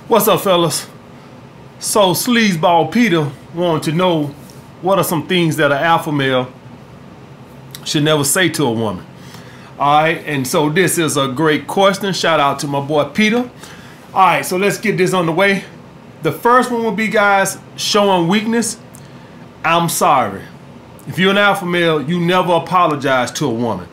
What's up, fellas? So Sleazeball Peter wanted to know what are some things that an alpha male should never say to a woman. Alright, and so this is a great question. Shout out to my boy Peter. Alright, so let's get this on the way. The first one will be, guys, showing weakness. I'm sorry. If you're an alpha male, you never apologize to a woman.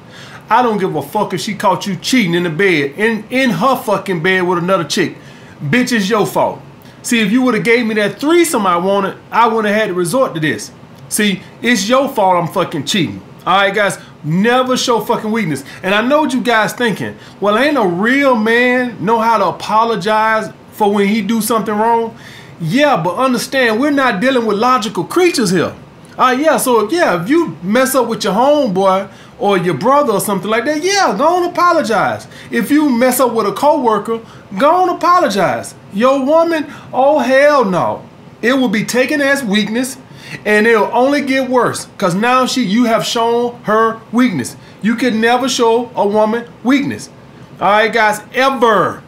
I don't give a fuck if she caught you cheating in the bed, in her fucking bed with another chick. Bitch, it's your fault. See, if you would have gave me that threesome I wanted, I wouldn't have had to resort to this. See, it's your fault I'm fucking cheating. Alright, guys, never show fucking weakness. And I know what you guys thinking. Well, ain't a real man know how to apologize for when he do something wrong? Yeah, but understand, we're not dealing with logical creatures here. Yeah, so yeah, if you mess up with your homeboy or your brother or something like that, yeah, go on apologize. If you mess up with a coworker, go on apologize. Your woman, oh hell no. It will be taken as weakness and it'll only get worse because now you have shown her weakness. You can never show a woman weakness. Alright, guys, ever.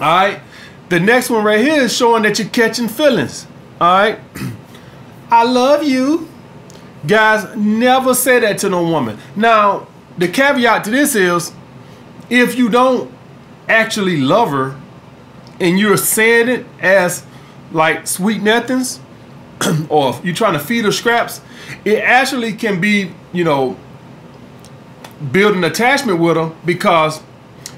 Alright, the next one right here is showing that you're catching feelings. Alright, I love you. Guys, never say that to no woman. Now, the caveat to this is, if you don't actually love her and you're saying it as like sweet nothings, or if you're trying to feed her scraps, it actually can be, you know, building attachment with her because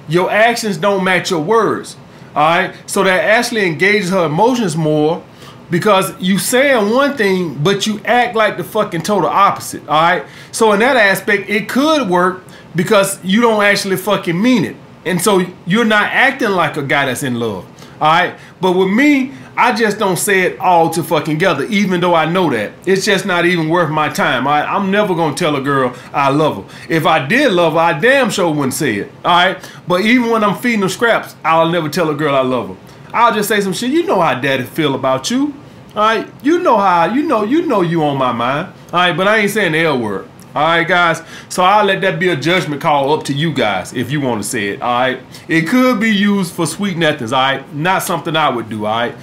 your actions don't match your words. All right, so that actually engages her emotions more. Because you saying one thing, but you act like the fucking total opposite, all right? So in that aspect, it could work because you don't actually fucking mean it. And so you're not acting like a guy that's in love, all right? But with me, I just don't say it all to fucking together, even though I know that. It's just not even worth my time, all right? I'm never going to tell a girl I love her. If I did love her, I damn sure wouldn't say it, all right? But even when I'm feeding her scraps, I'll never tell a girl I love her. I'll just say some shit. You know how daddy feel about you. Alright, you know how, you know you on my mind. Alright, but I ain't saying the L word. Alright, guys. So I'll let that be a judgment call up to you guys if you want to say it. Alright. It could be used for sweet nothings, alright? Not something I would do, alright?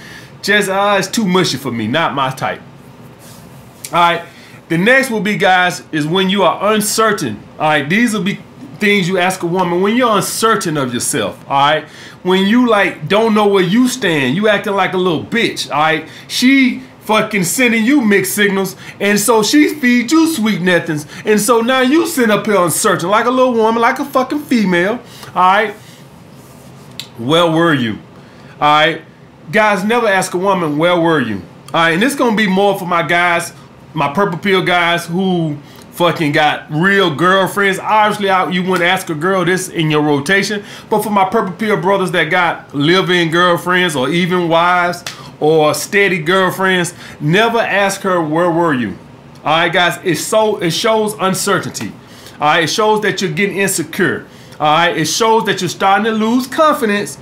Just it's too mushy for me, not my type. Alright. The next will be, guys, is when you are uncertain. Alright, these will be things you ask a woman when you're uncertain of yourself, all right? When you like don't know where you stand, you acting like a little bitch, all right? She fucking sending you mixed signals, and so she feeds you sweet nothings, and so now you sit up here uncertain like a little woman, like a fucking female, all right? Where were you? All right, guys, never ask a woman where were you, all right? And this gonna be more for my guys, my purple pill guys who fucking got real girlfriends. Obviously, you wouldn't ask a girl this in your rotation, but for my purple pill brothers that got live-in girlfriends or even wives or steady girlfriends, never ask her where were you. All right, guys, it shows uncertainty. All right, it shows that you're getting insecure. All right, it shows that you're starting to lose confidence.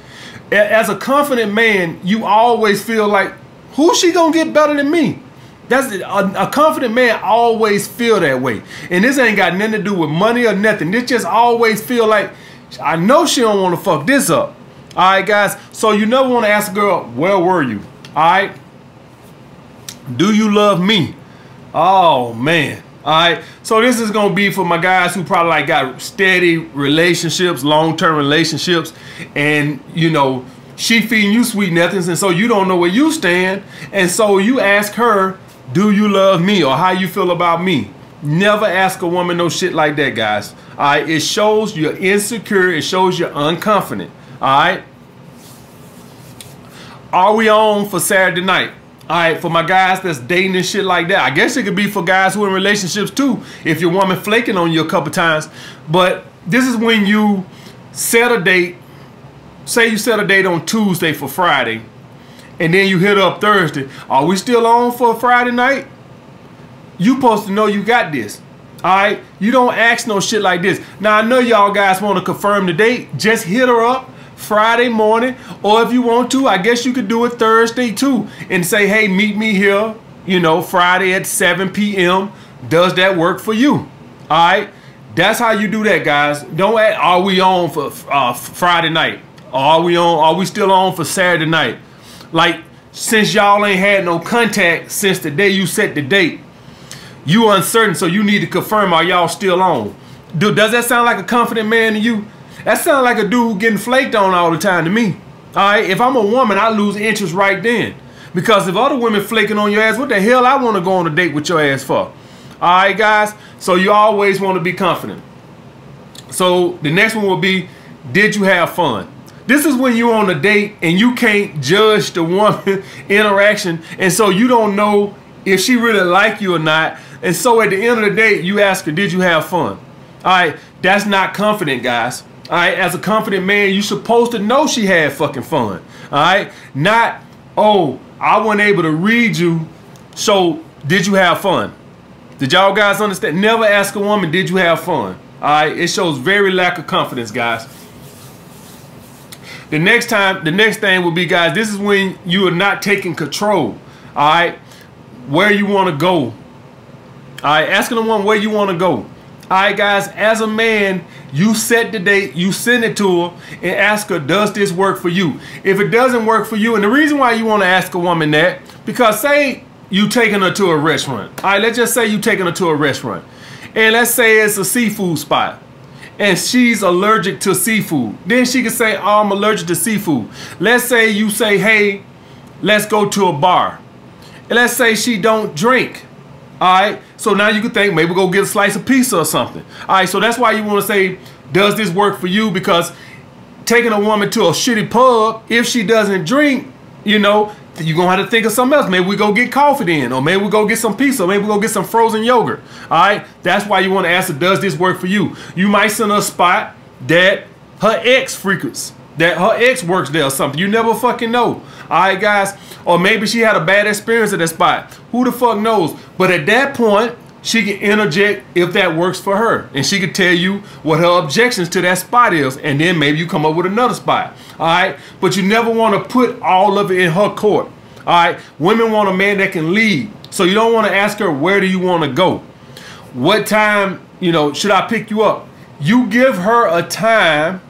As a confident man, you always feel like, who's she gonna get better than me? That's a confident man always feel that way. And this ain't got nothing to do with money or nothing. This just always feel like, I know she don't want to fuck this up. All right, guys. So you never want to ask a girl, where were you? All right. Do you love me? Oh, man. All right. So this is going to be for my guys who probably like got steady relationships, long-term relationships. And, you know, she feeding you sweet nothings. And so you don't know where you stand. And so you ask her, do you love me, or how you feel about me? Never ask a woman no shit like that, guys. All right, it shows you're insecure. It shows you're unconfident. All right. Are we on for Saturday night? All right, for my guys that's dating and shit like that. I guess it could be for guys who are in relationships too, if your woman flaking on you a couple times. But this is when you set a date. Say you set a date on Tuesday for Friday, and then you hit up Thursday. Are we still on for Friday night? You supposed to know you got this. All right? You don't ask no shit like this. Now, I know y'all guys want to confirm the date. Just hit her up Friday morning, or if you want to, I guess you could do it Thursday too, and say, hey, meet me here, you know, Friday at 7 p.m. Does that work for you? All right? That's how you do that, guys. Don't ask, are we on for Friday night? Are we still on for Saturday night? Like, since y'all ain't had no contact since the day you set the date, you uncertain, so you need to confirm, are y'all still on? Dude, does that sound like a confident man to you? That sounds like a dude getting flaked on all the time to me. All right, if I'm a woman, I lose interest right then. Because if other women flaking on your ass, what the hell I want to go on a date with your ass for? All right, guys? So you always want to be confident. So the next one will be, did you have fun? This is when you're on a date and you can't judge the woman interaction. And so you don't know if she really like you or not. And so at the end of the day, you ask her, did you have fun? All right, that's not confident, guys. All right, as a confident man, you're supposed to know she had fucking fun. All right, not, oh, I wasn't able to read you, so did you have fun? Did y'all guys understand? Never ask a woman, did you have fun? All right, it shows very lack of confidence, guys. The next thing will be, guys, this is when you are not taking control. All right, where you want to go. All right, asking a woman where you want to go. All right, guys, as a man, you set the date, you send it to her, and ask her, does this work for you? If it doesn't work for you, and the reason why you want to ask a woman that, because say you taking her to a restaurant. All right, let's just say you taking her to a restaurant. And let's say it's a seafood spot. And she's allergic to seafood. Then she can say, oh, I'm allergic to seafood. Let's say you say, hey, let's go to a bar. And let's say she don't drink. All right, so now you can think maybe go get a slice of pizza or something. All right, so that's why you want to say, does this work for you? Because taking a woman to a shitty pub, if she doesn't drink, you know, you're going to have to think of something else. Maybe we go get coffee then, or maybe we go get some pizza, or maybe we go get some frozen yogurt. All right, that's why you want to ask her, does this work for you? You might send her a spot that her ex frequents, that her ex works there or something. You never fucking know. All right, guys. Or maybe she had a bad experience at that spot. Who the fuck knows? But at that point, she can interject if that works for her. And she can tell you what her objections to that spot is. And then maybe you come up with another spot. All right. But you never want to put all of it in her court. All right. Women want a man that can lead. So you don't want to ask her, where do you want to go? What time, you know, should I pick you up? You give her a time.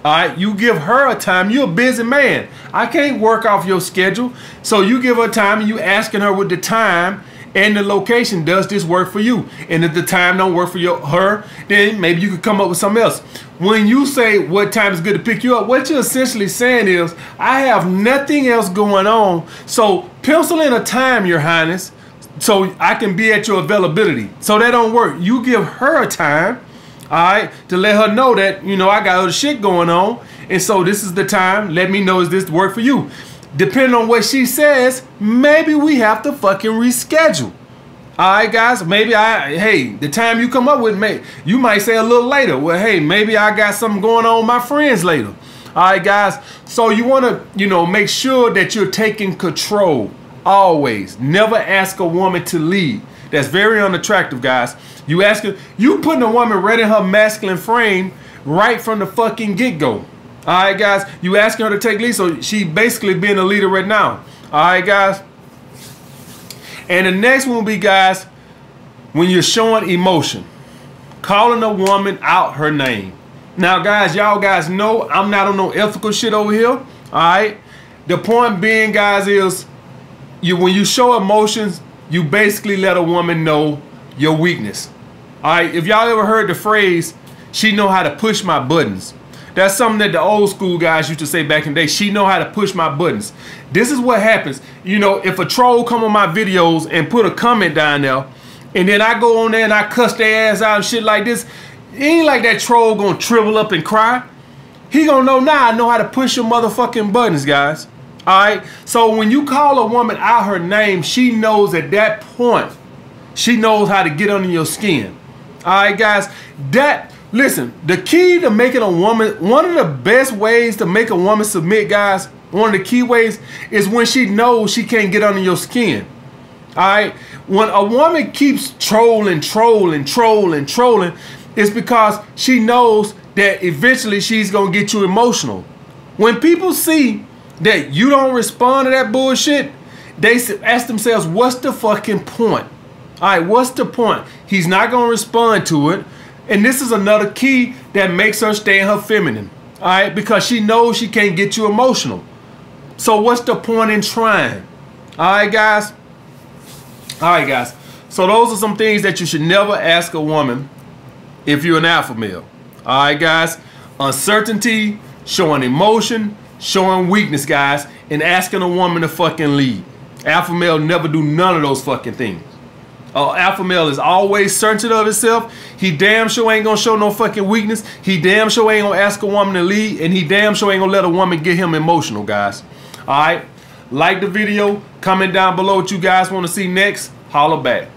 All right, you give her a time. You're a busy man. I can't work off your schedule. So you give her time and you asking her with the time and the location, does this work for you? And if the time don't work for her, then maybe you could come up with something else. When you say what time is good to pick you up, what you're essentially saying is, I have nothing else going on. So pencil in a time, Your Highness, so I can be at your availability. So that don't work. You give her a time. All right, to let her know that, you know, I got other shit going on. And so this is the time. Let me know, is this work for you? Depending on what she says, maybe we have to fucking reschedule. All right, guys, maybe hey, the time you come up with, you might say a little later. Well, hey, maybe I got something going on with my friends later. All right, guys. So you want to, you know, make sure that you're taking control. Always. Never ask a woman to lead. That's very unattractive, guys. You asking, you putting a woman right in her masculine frame right from the fucking get-go. All right, guys. You asking her to take lead, so she basically being a leader right now. All right, guys. And the next one will be, guys, when you're showing emotion, calling a woman out her name. Now, guys, y'all guys know I'm not on no ethical shit over here. All right. The point being, guys, is when you show emotions, you basically let a woman know your weakness. All right, if y'all ever heard the phrase, she know how to push my buttons. That's something that the old school guys used to say back in the day. She know how to push my buttons. This is what happens. You know, if a troll come on my videos and put a comment down there, and then I go on there and I cuss their ass out and shit like this, it ain't like that troll gonna shrivel up and cry. He gonna know, nah, I know how to push your motherfucking buttons, guys. All right, so when you call a woman out her name, she knows at that point, she knows how to get under your skin. All right, guys, listen, the key to making a woman, one of the best ways to make a woman submit, guys, one of the key ways is when she knows she can't get under your skin. All right, when a woman keeps trolling, it's because she knows that eventually she's gonna get you emotional. When people see that you don't respond to that bullshit, they ask themselves, what's the fucking point? All right, what's the point? He's not going to respond to it. And this is another key that makes her stay in her feminine. All right, because she knows she can't get you emotional. So what's the point in trying? All right, guys. All right, guys. So those are some things that you should never ask a woman if you're an alpha male. All right, guys. Uncertainty, showing emotion, showing weakness, guys, and asking a woman to fucking lead. Alpha male never do none of those fucking things. Alpha male is always certain of himself. He damn sure ain't gonna show no fucking weakness. He damn sure ain't gonna ask a woman to lead, and he damn sure ain't gonna let a woman get him emotional, guys. All right, like the video, comment down below what you guys want to see next. Holla back.